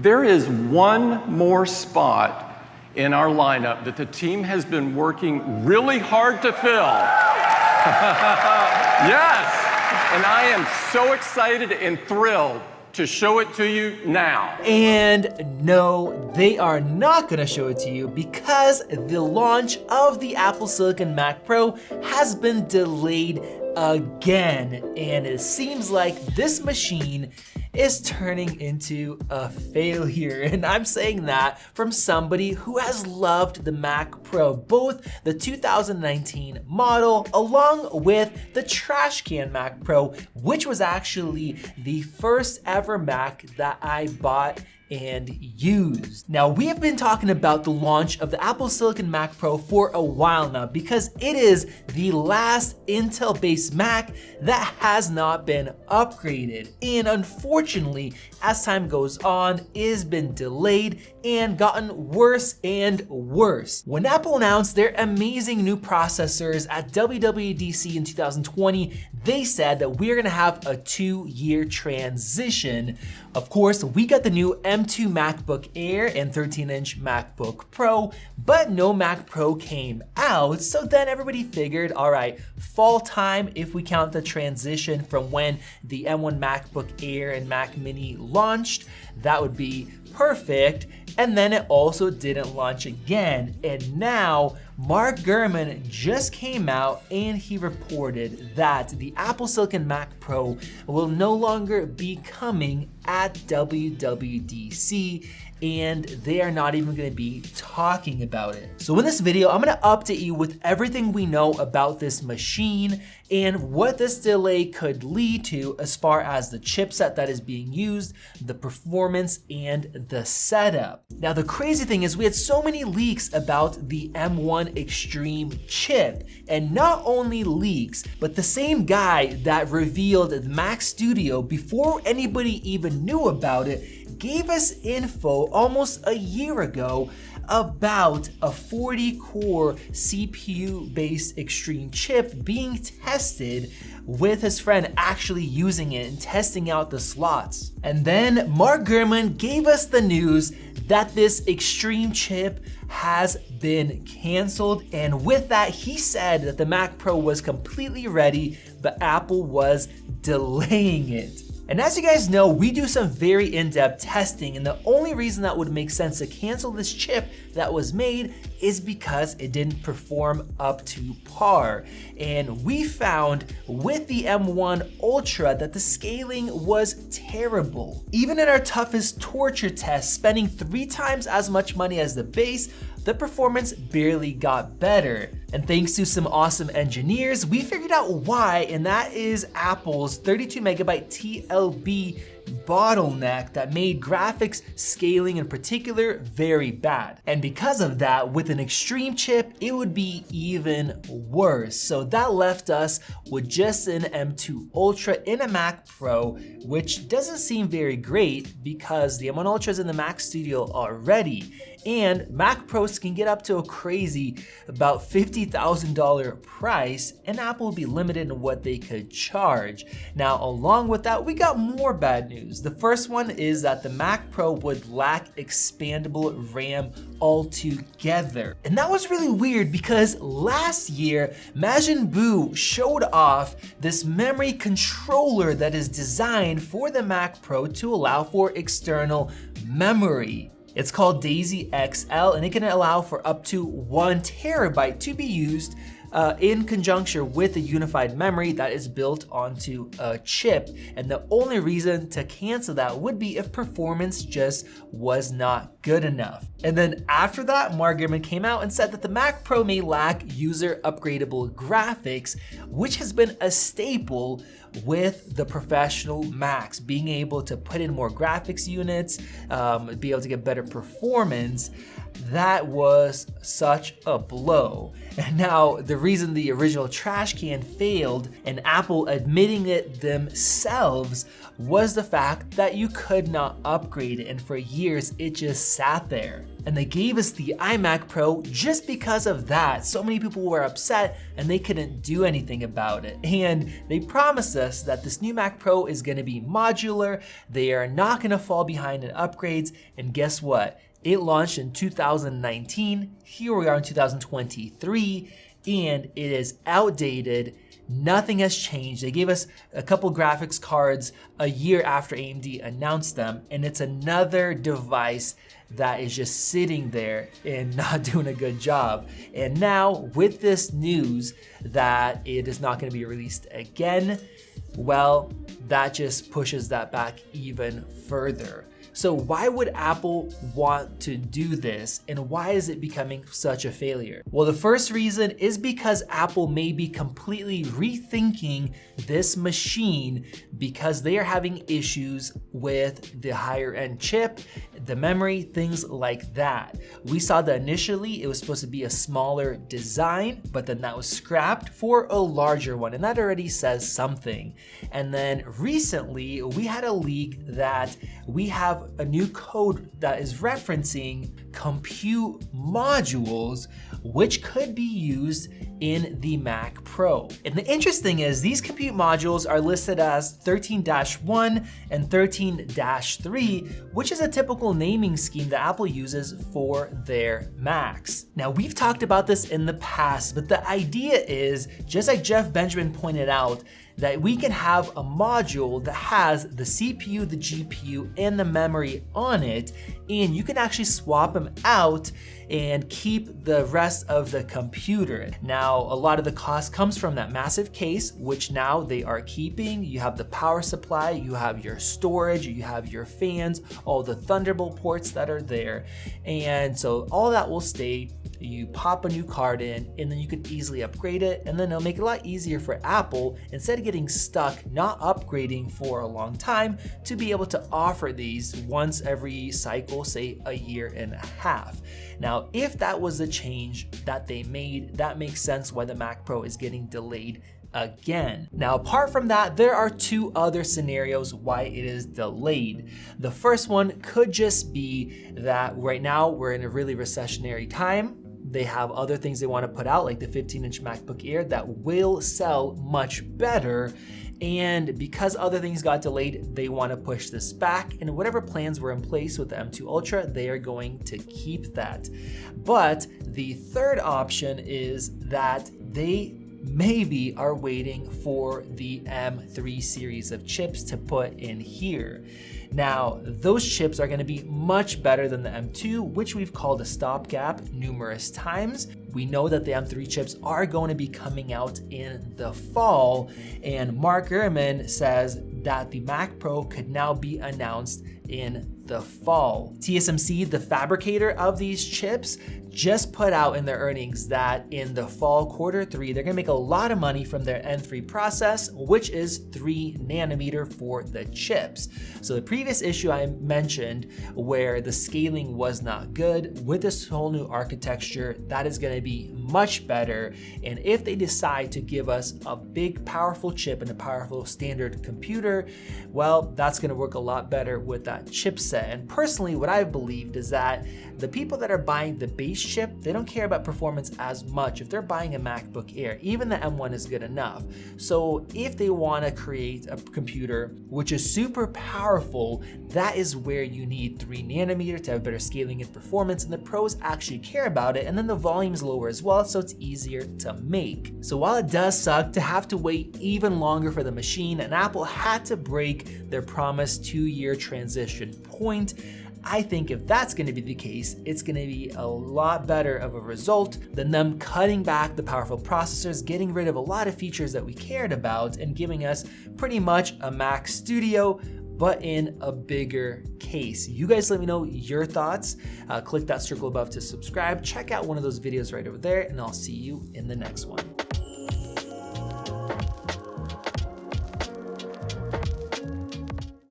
There is one more spot in our lineup that the team has been working really hard to fill. Yes, and I am so excited and thrilled to show it to you now. And no, they are not gonna show it to you because the launch of the Apple Silicon Mac Pro has been delayed again. And it seems like this machine is turning into a failure. And I'm saying that from somebody who has loved the Mac Pro, both the 2019 model along with the trash can Mac Pro, which was actually the first ever Mac that I bought and used. Now, we have been talking about the launch of the Apple Silicon Mac Pro for a while now because it is the last Intel-based Mac that has not been upgraded. And unfortunately, as time goes on, it has been delayed and gotten worse and worse. When Apple announced their amazing new processors at WWDC in 2020, they said that we're gonna have a 2-year transition. Of course, we got the new M2 MacBook Air and 13-inch MacBook Pro, but no Mac Pro came out. So then everybody figured, all right, fall time, if we count the transition from when the M1 MacBook Air and Mac Mini launched, that would be perfect. And then it also didn't launch again. And now Mark Gurman just came out and he reported that the Apple Silicon Mac Pro will no longer be coming at WWDC, and they are not even gonna be talking about it. So in this video, I'm gonna update you with everything we know about this machine and what this delay could lead to as far as the chipset that is being used, the performance, and the setup. Now, the crazy thing is we had so many leaks about the M1 Extreme chip, and not only leaks, but the same guy that revealed the Mac Studio before anybody even knew about it gave us info almost a year ago about a 40-core CPU-based Extreme chip being tested with his friend actually using it and testing out the slots. And then Mark Gurman gave us the news that this Extreme chip has been canceled, and with that he said that the Mac Pro was completely ready, but Apple was delaying it. And as you guys know, we do some very in-depth testing, and the only reason that would make sense to cancel this chip that was made is because it didn't perform up to par. And we found with the M1 Ultra that the scaling was terrible. Even in our toughest torture test, spending 3 times as much money as the base, the performance barely got better. And thanks to some awesome engineers, we figured out why, and that is Apple's 32 megabyte TLB bottleneck that made graphics scaling in particular very bad. And because of that, with an Extreme chip, it would be even worse. So that left us with just an M2 Ultra in a Mac Pro, which doesn't seem very great because the M1 Ultra is in the Mac Studio already. And Mac Pros can get up to a crazy about $50,000 price, and Apple will be limited in what they could charge. Now, along with that, we got more bad news. The first one is that the Mac Pro would lack expandable RAM altogether. And that was really weird because last year, Majin Buu showed off this memory controller that is designed for the Mac Pro to allow for external memory. It's called Daisy XL, and it can allow for up to 1 terabyte to be used in conjunction with a unified memory that is built onto a chip. And the only reason to cancel that would be if performance just was not good enough. And then after that, Mark Gurman came out and said that the Mac Pro may lack user upgradable graphics, which has been a staple with the professional Macs, being able to put in more graphics units, be able to get better performance. That was such a blow. And now the reason the original trash can failed, and Apple admitting it themselves, was the fact that you could not upgrade it, and for years it just sat there. And they gave us the iMac Pro just because of that. So many people were upset and they couldn't do anything about it. And they promised us that this new Mac Pro is going to be modular, they are not going to fall behind in upgrades, and guess what? It launched in 2019, here we are in 2023, and it is outdated. Nothing has changed. They gave us a couple graphics cards a year after AMD announced them, and it's another device that is just sitting there and not doing a good job. And now with this news that it is not going to be released again, well, that just pushes that back even further. So why would Apple want to do this, and why is it becoming such a failure? Well, the first reason is because Apple may be completely rethinking this machine because they are having issues with the higher end chip, the memory, things like that. We saw that initially it was supposed to be a smaller design, but then that was scrapped for a larger one, and that already says something. And then recently we had a leak that we have a new code that is referencing compute modules which could be used in the Mac Pro. And the interesting thing is these compute modules are listed as 13-1 and 13-3, which is a typical naming scheme that Apple uses for their Macs. Now, we've talked about this in the past, but the idea is, just like Jeff Benjamin pointed out, that we can have a module that has the CPU, the GPU, and the memory on it, and you can actually swap them out and keep the rest of the computer. Now, a lot of the cost comes from that massive case, which now they are keeping. You have the power supply, you have your storage, you have your fans, all the Thunderbolt ports that are there. And so all that will stay. You pop a new card in, and then you can easily upgrade it, and then it'll make it a lot easier for Apple, instead of getting stuck not upgrading for a long time, to be able to offer these once every cycle, say a year and a half. Now, if that was the change that they made, that makes sense why the Mac Pro is getting delayed again. Now, apart from that, there are two other scenarios why it is delayed. The first one could just be that right now we're in a really recessionary time. They have other things they want to put out, like the 15-inch MacBook Air that will sell much better. And because other things got delayed, they want to push this back, and whatever plans were in place with the M2 Ultra, they are going to keep that. But the third option is that they maybe are waiting for the M3 series of chips to put in here. Now, those chips are going to be much better than the M2, which we've called a stopgap numerous times. We know that the M3 chips are going to be coming out in the fall, and Mark Gurman says that the Mac Pro could now be announced in the fall. TSMC, the fabricator of these chips, just put out in their earnings that in the fall Q3, they're gonna make a lot of money from their N3 process, which is 3nm for the chips. So the previous issue I mentioned where the scaling was not good, with this whole new architecture, that is gonna be much better. And if they decide to give us a big, powerful chip and a powerful standard computer, well, that's gonna work a lot better with that chipset. And personally, what I've believed is that the people that are buying the base chip, they don't care about performance as much. If they're buying a MacBook Air, even the M1 is good enough. So if they want to create a computer which is super powerful, that is where you need 3nm to have better scaling and performance, and the pros actually care about it, and then the volume's lower as well, so it's easier to make. So while it does suck to have to wait even longer for the machine, and Apple had to break their promised 2-year transition point, I think if that's going to be the case, it's going to be a lot better of a result than them cutting back the powerful processors, getting rid of a lot of features that we cared about, and giving us pretty much a Mac Studio, but in a bigger case. You guys let me know your thoughts. Click that circle above to subscribe. Check out one of those videos right over there, and I'll see you in the next one.